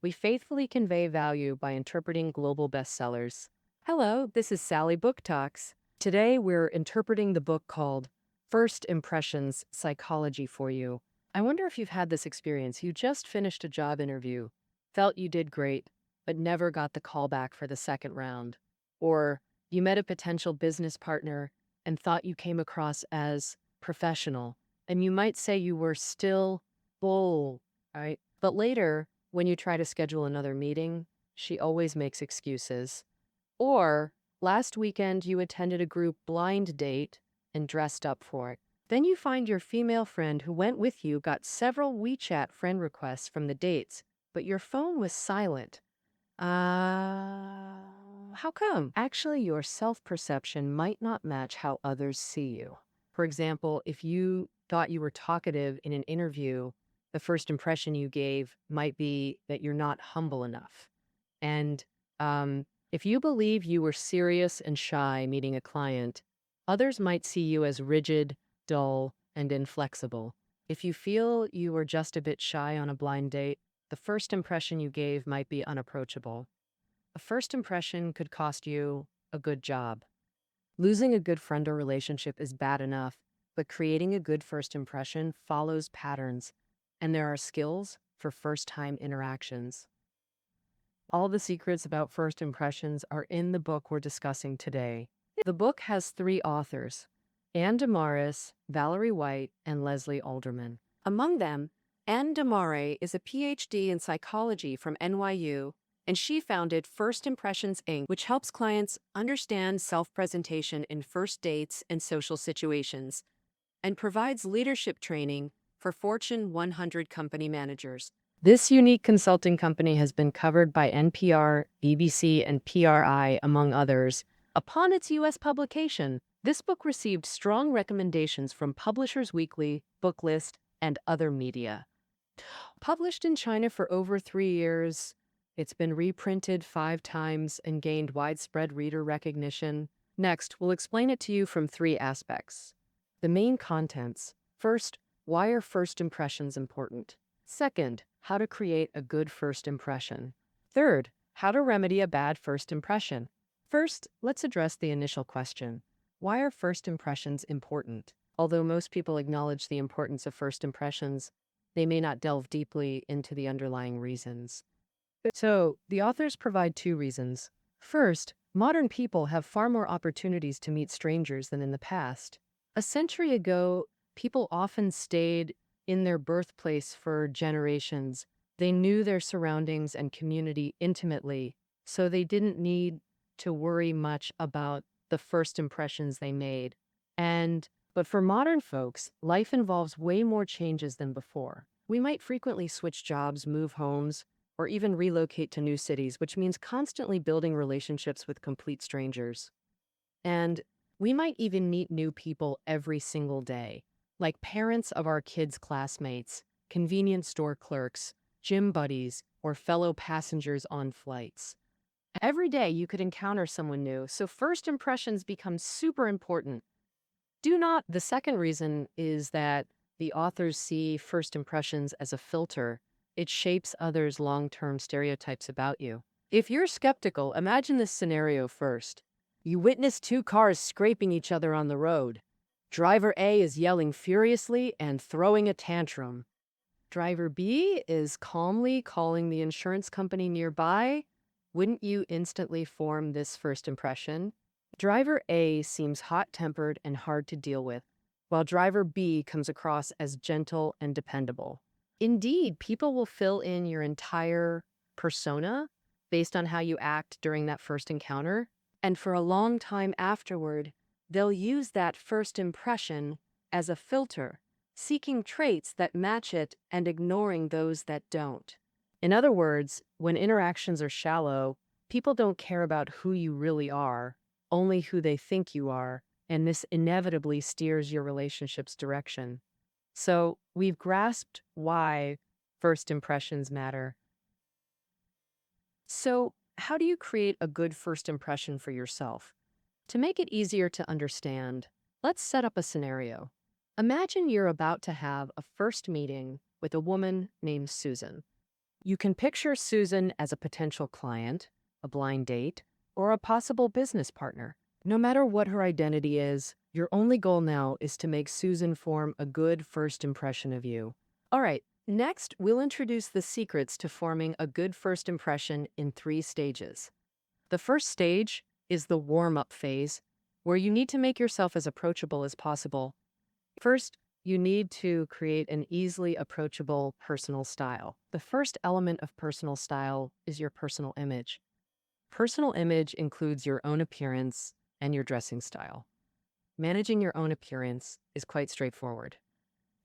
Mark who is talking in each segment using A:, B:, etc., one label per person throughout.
A: We faithfully convey value by interpreting global bestsellers. Hello, this is Sally Book Talks. Today we're interpreting the book called First Impressions Psychology for you. I wonder if you've had this experience. You just finished a job interview, felt you did great, but never got the call back for the second round. Or you met a potential business partner and thought you came across as professional, and you might say you were still bull, right? But later, when you try to schedule another meeting, she always makes excuses. Or last weekend, you attended a group blind date and dressed up for it. Then you find your female friend who went with you got several WeChat friend requests from the dates, but your phone was silent. How come? Actually, your self-perception might not match how others see you. For example, if you thought you were talkative in an interview, the first impression you gave might be that you're not humble enough. And if you believe you were serious and shy meeting a client, others might see you as rigid, dull, and inflexible. If you feel you were just a bit shy on a blind date, the first impression you gave might be unapproachable. A first impression could cost you a good job. Losing a good friend or relationship is bad enough, but creating a good first impression follows patterns, and there are skills for first-time interactions. All the secrets about first impressions are in the book we're discussing today. The book has 3 authors, Anne Damaris, Valerie White, and Leslie Alderman. Among them, Anne Damare is a PhD in psychology from NYU, and she founded First Impressions, Inc., which helps clients understand self-presentation in first dates and social situations, and provides leadership training for Fortune 100 company managers. This unique consulting company has been covered by NPR, BBC, and PRI, among others. Upon its U.S. publication, this book received strong recommendations from Publishers Weekly, Booklist, and other media. Published in China for over 3 years, it's been reprinted 5 times and gained widespread reader recognition. Next, we'll explain it to you from 3 aspects. The main contents. First, why are first impressions important? Second, how to create a good first impression. Third, how to remedy a bad first impression. First, let's address the initial question. Why are first impressions important? Although most people acknowledge the importance of first impressions, they may not delve deeply into the underlying reasons. So, the authors provide 2 reasons. First, modern people have far more opportunities to meet strangers than in the past. A century ago, people often stayed in their birthplace for generations. They knew their surroundings and community intimately, so they didn't need to worry much about the first impressions they made. But for modern folks, life involves way more changes than before. We might frequently switch jobs, move homes, or even relocate to new cities, which means constantly building relationships with complete strangers. And we might even meet new people every single day, like parents of our kids' classmates, convenience store clerks, gym buddies, or fellow passengers on flights. Every day you could encounter someone new, so first impressions become super important. The second reason is that the authors see first impressions as a filter. It shapes others' long-term stereotypes about you. If you're skeptical, imagine this scenario first. You witness 2 cars scraping each other on the road. Driver A is yelling furiously and throwing a tantrum. Driver B is calmly calling the insurance company nearby. Wouldn't you instantly form this first impression? Driver A seems hot-tempered and hard to deal with, while driver B comes across as gentle and dependable. Indeed, people will fill in your entire persona based on how you act during that first encounter, and for a long time afterward, they'll use that first impression as a filter, seeking traits that match it and ignoring those that don't. In other words, when interactions are shallow, people don't care about who you really are, only who they think you are, and this inevitably steers your relationship's direction. So, we've grasped why first impressions matter. So, how do you create a good first impression for yourself? To make it easier to understand, let's set up a scenario. Imagine you're about to have a first meeting with a woman named Susan. You can picture Susan as a potential client, a blind date, or a possible business partner. No matter what her identity is, your only goal now is to make Susan form a good first impression of you. All right, next, we'll introduce the secrets to forming a good first impression in 3 stages. The first stage is the warm-up phase, where you need to make yourself as approachable as possible. First, you need to create an easily approachable personal style. The first element of personal style is your personal image. Personal image includes your own appearance and your dressing style. Managing your own appearance is quite straightforward.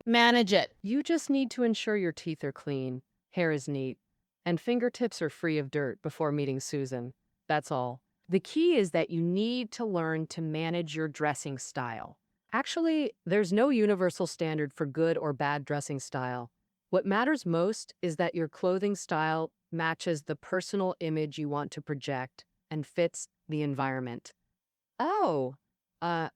A: Manage it. You just need to ensure your teeth are clean, hair is neat, and fingertips are free of dirt before meeting Susan. That's all. The key is that you need to learn to manage your dressing style. Actually, there's no universal standard for good or bad dressing style. What matters most is that your clothing style matches the personal image you want to project and fits the environment. Oh, uh,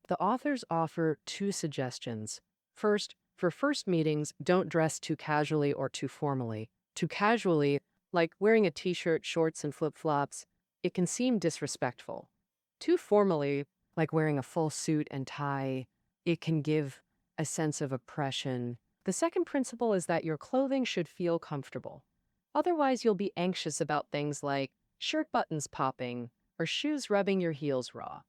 A: the authors offer 2 suggestions. First, for first meetings, don't dress too casually or too formally. Too casually, like wearing a t-shirt, shorts, and flip-flops, it can seem disrespectful. Too formally, like wearing a full suit and tie, it can give a sense of oppression. The second principle is that your clothing should feel comfortable. Otherwise, you'll be anxious about things like shirt buttons popping or shoes rubbing your heels raw.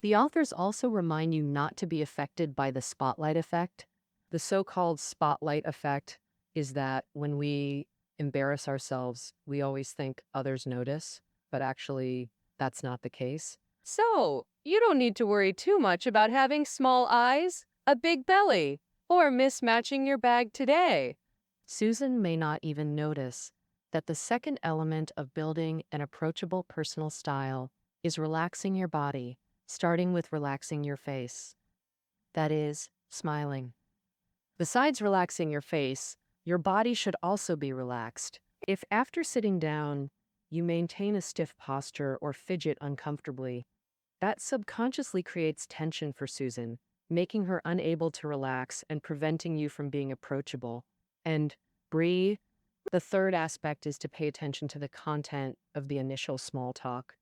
A: The authors also remind you not to be affected by the spotlight effect. The so-called spotlight effect is that when we embarrass ourselves, we always think others notice, but actually, that's not the case. So, you don't need to worry too much about having small eyes, a big belly, or mismatching your bag today. Susan may not even notice that the second element of building an approachable personal style is relaxing your body, starting with relaxing your face. That is, smiling. Besides relaxing your face, your body should also be relaxed. If after sitting down, you maintain a stiff posture or fidget uncomfortably, that subconsciously creates tension for Susan, making her unable to relax and preventing you from being approachable. And breathe. The third aspect is to pay attention to the content of the initial small talk.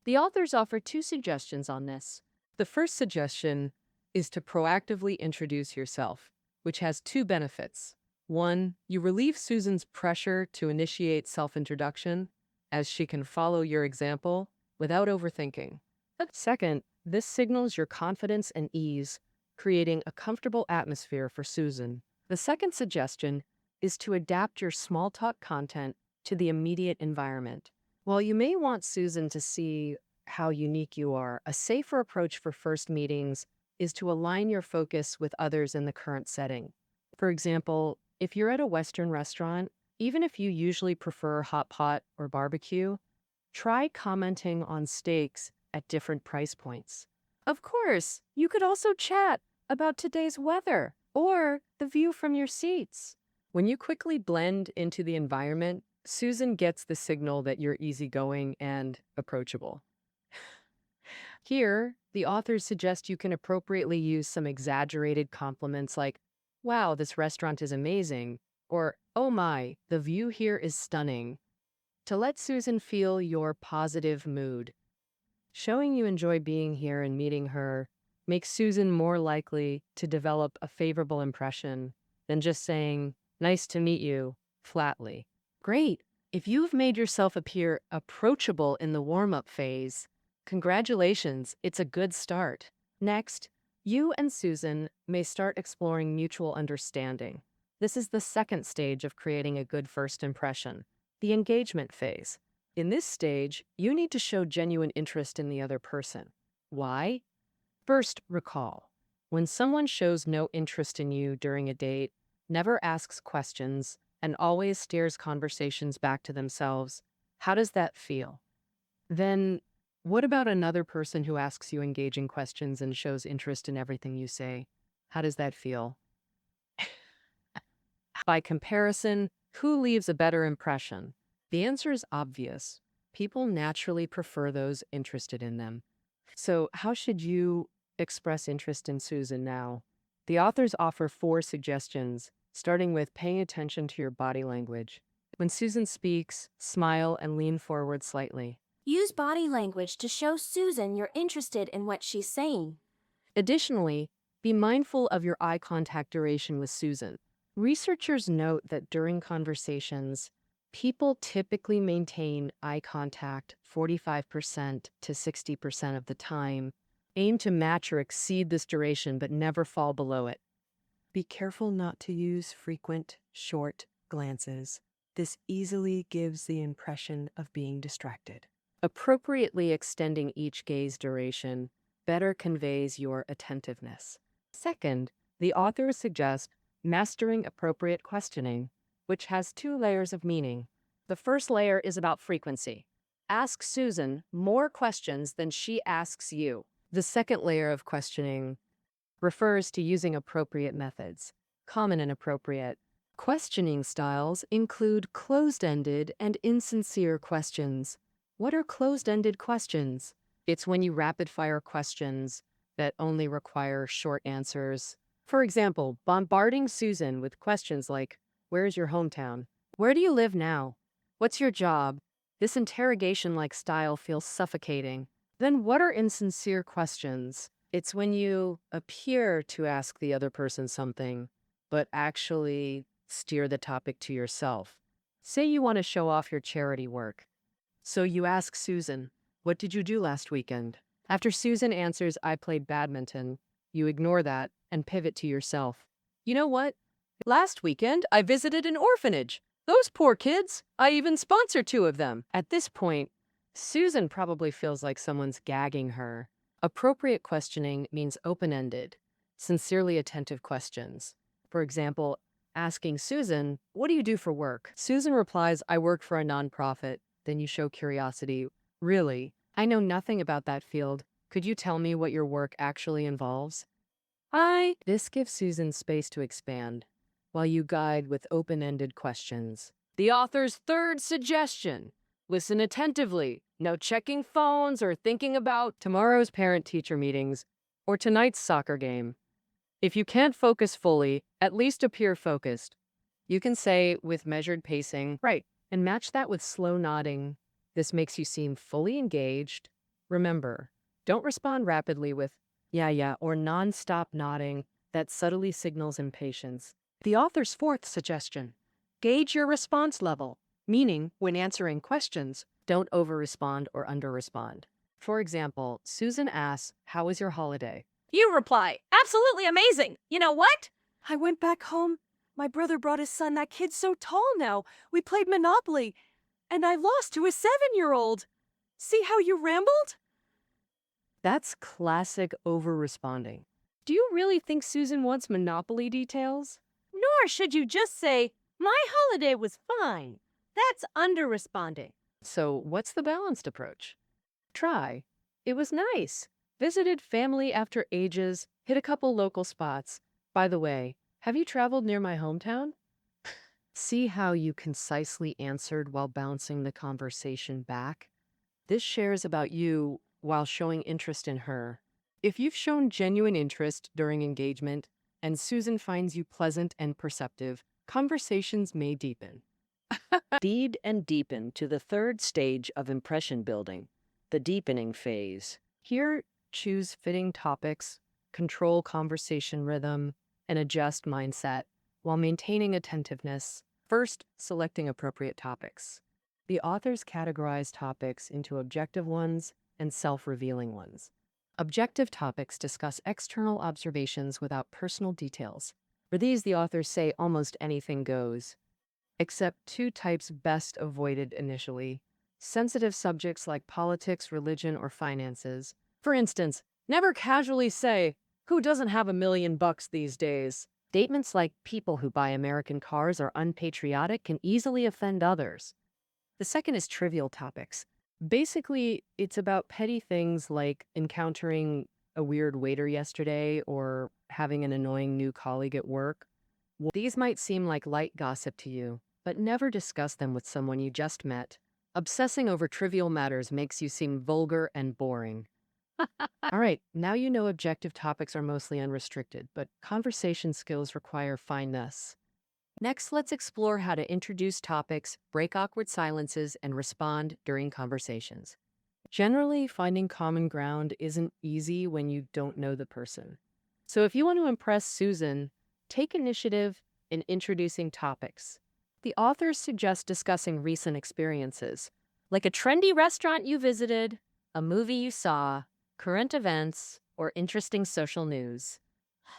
A: The authors offer 2 suggestions on this. The first suggestion is to proactively introduce yourself, which has 2 benefits. 1, you relieve Susan's pressure to initiate self-introduction, as she can follow your example without overthinking. Second, this signals your confidence and ease, creating a comfortable atmosphere for Susan. The second suggestion is to adapt your small talk content to the immediate environment. While you may want Susan to see how unique you are, a safer approach for first meetings is to align your focus with others in the current setting. For example, if you're at a Western restaurant, even if you usually prefer hot pot or barbecue, try commenting on steaks at different price points. Of course, you could also chat about today's weather or the view from your seats. When you quickly blend into the environment, Susan gets the signal that you're easygoing and approachable. Here, the authors suggest you can appropriately use some exaggerated compliments like, "Wow, this restaurant is amazing," or "Oh my, the view here is stunning," to let Susan feel your positive mood. Showing you enjoy being here and meeting her makes Susan more likely to develop a favorable impression than just saying, "Nice to meet you," flatly. Great! If you've made yourself appear approachable in the warm-up phase, congratulations, it's a good start. Next, you and Susan may start exploring mutual understanding. This is the second stage of creating a good first impression, the engagement phase. In this stage, you need to show genuine interest in the other person. Why? First, recall. When someone shows no interest in you during a date, never asks questions, and always steers conversations back to themselves, how does that feel? Then, what about another person who asks you engaging questions and shows interest in everything you say? How does that feel? By comparison, who leaves a better impression? The answer is obvious. People naturally prefer those interested in them. So, how should you express interest in Susan now? The authors offer 4 suggestions, starting with paying attention to your body language. When Susan speaks, smile and lean forward slightly.
B: Use body language to show Susan you're interested in what she's saying.
A: Additionally, be mindful of your eye contact duration with Susan. Researchers note that during conversations, people typically maintain eye contact 45% to 60% of the time. Aim to match or exceed this duration, but never fall below it. Be careful not to use frequent, short glances. This easily gives the impression of being distracted. Appropriately extending each gaze duration better conveys your attentiveness. Second, the authors suggest mastering appropriate questioning, which has 2 layers of meaning. The first layer is about frequency. Ask Susan more questions than she asks you. The second layer of questioning refers to using appropriate methods. Common and appropriate questioning styles include closed-ended and insincere questions. What are closed-ended questions? It's when you rapid-fire questions that only require short answers. For example, bombarding Susan with questions like, "Where's your hometown? Where do you live now? What's your job?" This interrogation-like style feels suffocating. Then what are insincere questions? It's when you appear to ask the other person something, but actually steer the topic to yourself. Say you want to show off your charity work. So you ask Susan, "What did you do last weekend?" After Susan answers, "I played badminton," you ignore that and pivot to yourself. "You know what? Last weekend, I visited an orphanage. Those poor kids. I even sponsored 2 of them." At this point, Susan probably feels like someone's gagging her. Appropriate questioning means open-ended, sincerely attentive questions. For example, asking Susan, "What do you do for work?" Susan replies, "I work for a nonprofit." Then you show curiosity. "Really? I know nothing about that field. Could you tell me what your work actually involves?" This gives Susan space to expand, while you guide with open-ended questions. The author's third suggestion: listen attentively. No checking phones or thinking about tomorrow's parent-teacher meetings or tonight's soccer game. If you can't focus fully, at least appear focused. You can say with measured pacing, "Right," and match that with slow nodding. This makes you seem fully engaged. Remember, don't respond rapidly with yeah, or non-stop nodding that subtly signals impatience. The author's fourth suggestion: gauge your response level, meaning when answering questions, don't over-respond or under-respond. For example, Susan asks, "How was your holiday?"
B: You reply, "Absolutely amazing. You know what?
C: I went back home. My brother brought his son. That kid's so tall now. We played Monopoly, and I lost to a 7-year-old. See how you rambled?"
A: That's classic over-responding. Do you really think Susan wants Monopoly details?
B: Nor should you just say, "My holiday was fine." That's under-responding.
A: So what's the balanced approach? Try, "It was nice. Visited family after ages, hit a couple local spots. By the way, have you traveled near my hometown?" See how you concisely answered while bouncing the conversation back? This shares about you while showing interest in her. If you've shown genuine interest during engagement and Susan finds you pleasant and perceptive, conversations may deepen.
D: Proceed and deepen to the third stage of impression building, the deepening phase.
A: Here, choose fitting topics, control conversation rhythm, and adjust mindset while maintaining attentiveness. First, selecting appropriate topics. The authors categorize topics into objective ones and self-revealing ones. Objective topics discuss external observations without personal details. For these, the authors say almost anything goes, except 2 types best avoided initially: sensitive subjects like politics, religion, or finances. For instance, never casually say, "Who doesn't have $1,000,000 these days?" Statements like "people who buy American cars are unpatriotic" can easily offend others. The second is trivial topics. Basically, it's about petty things like encountering a weird waiter yesterday or having an annoying new colleague at work. These might seem like light gossip to you, but never discuss them with someone you just met. Obsessing over trivial matters makes you seem vulgar and boring. All right, now you know objective topics are mostly unrestricted, but conversation skills require fineness. Next, let's explore how to introduce topics, break awkward silences, and respond during conversations. Generally, finding common ground isn't easy when you don't know the person. So if you want to impress Susan, take initiative in introducing topics. The authors suggest discussing recent experiences, like a trendy restaurant you visited, a movie you saw, current events, or interesting social news.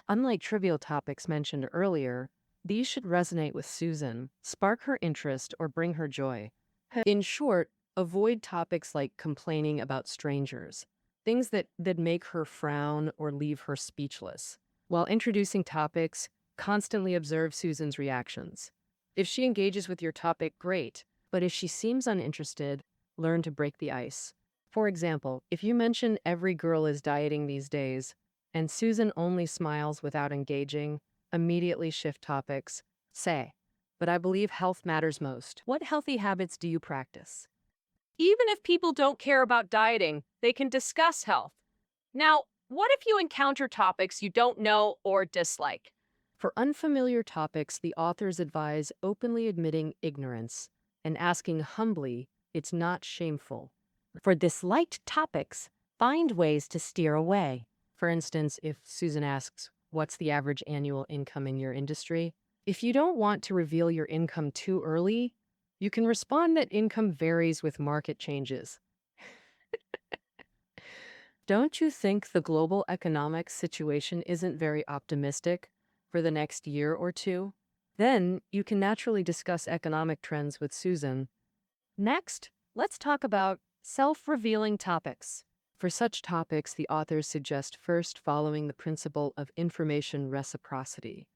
A: Unlike trivial topics mentioned earlier, these should resonate with Susan, spark her interest, or bring her joy. In short, avoid topics like complaining about strangers, things that make her frown or leave her speechless. While introducing topics, constantly observe Susan's reactions. If she engages with your topic, great, but if she seems uninterested, learn to break the ice. For example, if you mention every girl is dieting these days, and Susan only smiles without engaging, immediately shift topics. Say, but I believe health matters most. What healthy habits do you practice?
C: Even if people don't care about dieting, they can discuss health. Now, what if you encounter topics you don't know or dislike?
A: For unfamiliar topics, the authors advise openly admitting ignorance and asking humbly, it's not shameful.
B: For disliked topics, find ways to steer away.
A: For instance, if Susan asks, what's the average annual income in your industry? If you don't want to reveal your income too early, you can respond that income varies with market changes. Don't you think the global economic situation isn't very optimistic for the next year or two? Then you can naturally discuss economic trends with Susan. Next, let's talk about self-revealing topics. For such topics, the authors suggest first following the principle of information reciprocity.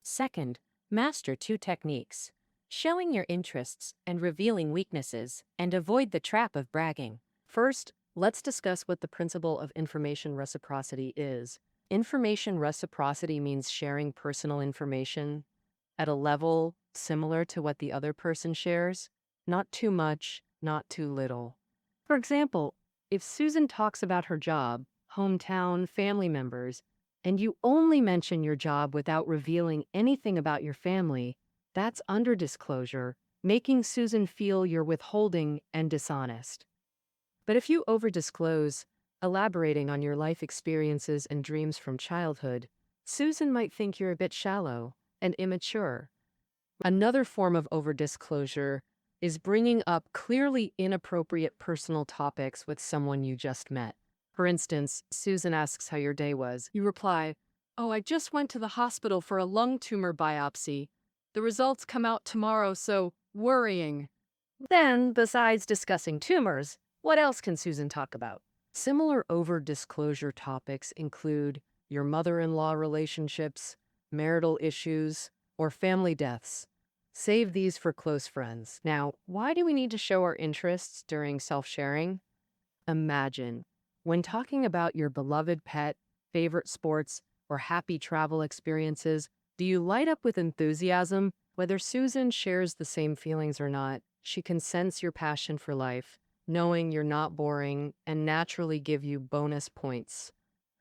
B: Second, master 2 techniques: showing your interests and revealing weaknesses, and avoid the trap of bragging.
A: First, let's discuss what the principle of information reciprocity is. Information reciprocity means sharing personal information at a level similar to what the other person shares, not too much, not too little. For example, if Susan talks about her job, hometown, family members, and you only mention your job without revealing anything about your family, that's under-disclosure, making Susan feel you're withholding and dishonest. But if you over-disclose, elaborating on your life experiences and dreams from childhood, Susan might think you're a bit shallow and immature. Another form of over-disclosure is bringing up clearly inappropriate personal topics with someone you just met. For instance, Susan asks how your day was. You reply, "Oh, I just went to the hospital for a lung tumor biopsy. The results come out tomorrow, so worrying." Then, besides discussing tumors, what else can Susan talk about? Similar over-disclosure topics include your mother-in-law relationships, marital issues, or family deaths. Save these for close friends. Now, why do we need to show our interests during self-sharing? Imagine, when talking about your beloved pet, favorite sports, or happy travel experiences, do you light up with enthusiasm? Whether Susan shares the same feelings or not, she can sense your passion for life, knowing you're not boring, and naturally give you bonus points.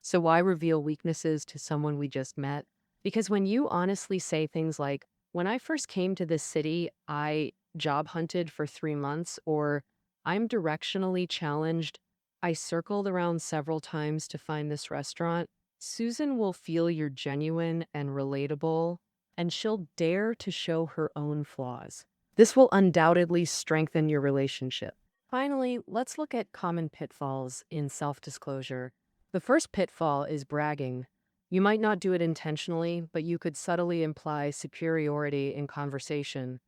A: So why reveal weaknesses to someone we just met? Because when you honestly say things like, when I first came to this city, I job hunted for 3 months, or I'm directionally challenged, I circled around several times to find this restaurant, Susan will feel you're genuine and relatable, and she'll dare to show her own flaws. This will undoubtedly strengthen your relationship. Finally, let's look at common pitfalls in self-disclosure. The first pitfall is bragging. You might not do it intentionally, but you could subtly imply superiority in conversation,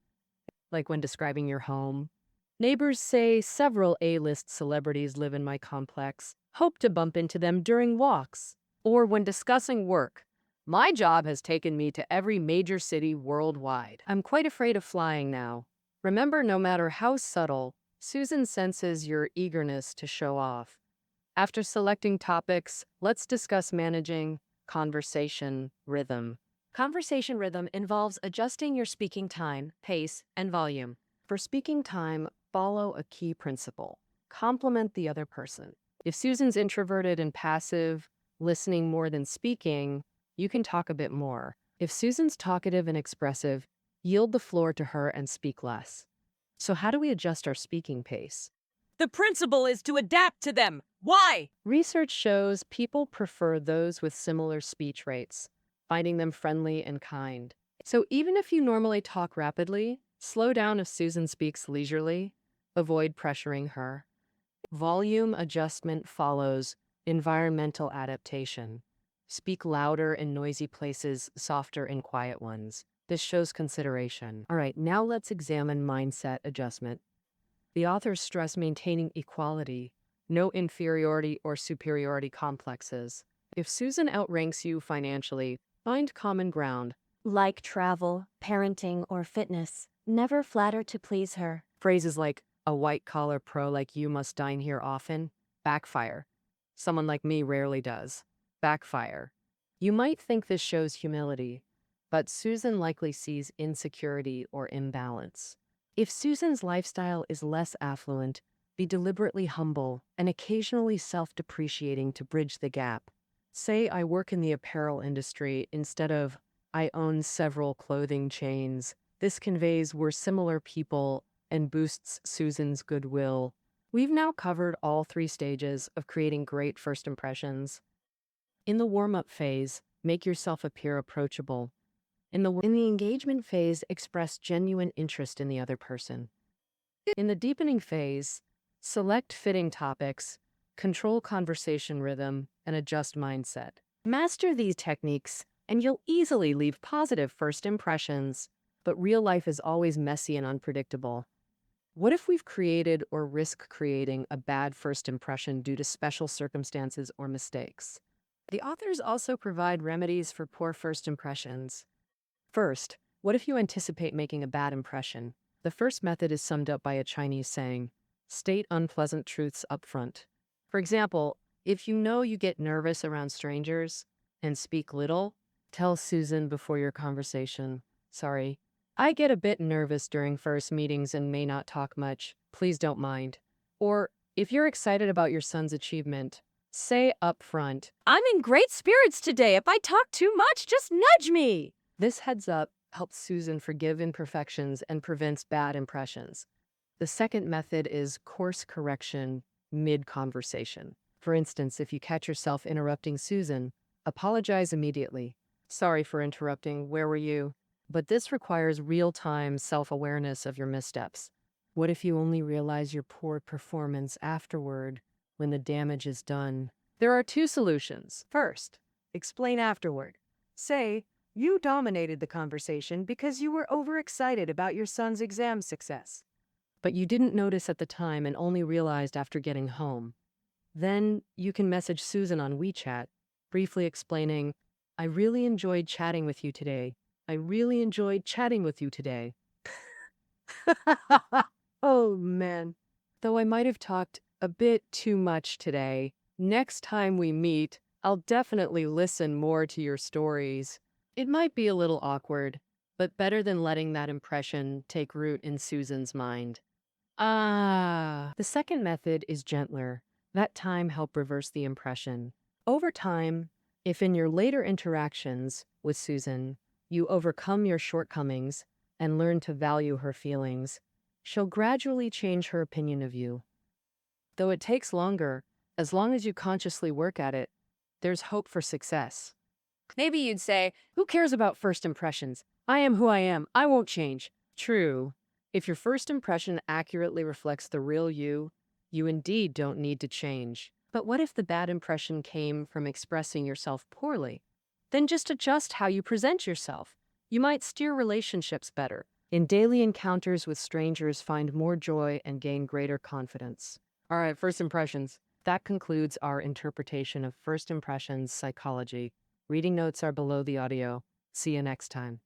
A: like when describing your home. Neighbors say several A-list celebrities live in my complex. Hope to bump into them during walks. Or when discussing work. My job has taken me to every major city worldwide. I'm quite afraid of flying now. Remember, no matter how subtle, Susan senses your eagerness to show off. After selecting topics, let's discuss managing conversation rhythm. Conversation rhythm involves adjusting your speaking time, pace, and volume. For speaking time, follow a key principle. Compliment the other person. If Susan's introverted and passive, listening more than speaking, you can talk a bit more. If Susan's talkative and expressive, Yield the floor to her and speak less. So how do we adjust our speaking pace?
C: The principle is to adapt to them. Why?
A: Research shows people prefer those with similar speech rates, finding them friendly and kind. So even if you normally talk rapidly, slow down if Susan speaks leisurely. Avoid pressuring her. Volume adjustment follows environmental adaptation. Speak louder in noisy places, softer in quiet ones. This shows consideration. All right, now let's examine mindset adjustment. The authors stress maintaining equality, no inferiority or superiority complexes. If Susan outranks you financially, find common ground.
E: Like travel, parenting, or fitness, never flatter to please her.
A: Phrases like, a white-collar pro like you must dine here often, backfire. Someone like me rarely does. Backfire. You might think this shows humility, but Susan likely sees insecurity or imbalance. If Susan's lifestyle is less affluent, be deliberately humble and occasionally self-depreciating to bridge the gap. Say, I work in the apparel industry instead of, I own several clothing chains. This conveys we're similar people and boosts Susan's goodwill. We've now covered all 3 stages of creating great first impressions. In the warm-up phase, make yourself appear approachable. In the engagement phase, express genuine interest in the other person. In the deepening phase, select fitting topics, control conversation rhythm, and adjust mindset. Master these techniques, and you'll easily leave positive first impressions. But real life is always messy and unpredictable. What if we've created or risk creating a bad first impression due to special circumstances or mistakes? The authors also provide remedies for poor first impressions. First, what if you anticipate making a bad impression? The first method is summed up by a Chinese saying, state unpleasant truths up front. For example, if you know you get nervous around strangers and speak little, tell Susan before your conversation, sorry, I get a bit nervous during first meetings and may not talk much. Please don't mind. Or, if you're excited about your son's achievement, say up front,
C: I'm in great spirits today. If I talk too much, just nudge me.
A: this heads up helps Susan forgive imperfections and prevents bad impressions. The second method is course correction mid-conversation. For instance, if you catch yourself interrupting Susan, apologize immediately. Sorry for interrupting, where were you? But this requires real-time self-awareness of your missteps. What if you only realize your poor performance afterward, when the damage is done? There are 2 solutions. First, explain afterward. Say, you dominated the conversation because you were overexcited about your son's exam success. But you didn't notice at the time and only realized after getting home. Then you can message Susan on WeChat, briefly explaining, I really enjoyed chatting with you today. I really enjoyed chatting with you today. Oh, man. Though I might have talked a bit too much today, next time we meet, I'll definitely listen more to your stories. It might be a little awkward, but better than letting that impression take root in Susan's mind. The second method is gentler. That time help reverse the impression. Over time, if in your later interactions with Susan, you overcome your shortcomings and learn to value her feelings, she'll gradually change her opinion of you. Though it takes longer, as long as you consciously work at it, there's hope for success. Maybe you'd say, who cares about first impressions? I am who I am. I won't change. True. If your first impression accurately reflects the real you indeed don't need to change. But what if the bad impression came from expressing yourself poorly? Then just adjust how you present yourself. You might steer relationships better. In daily encounters with strangers, find more joy and gain greater confidence. All right, first impressions. That concludes our interpretation of first impressions psychology. Reading notes are below the audio. See you next time.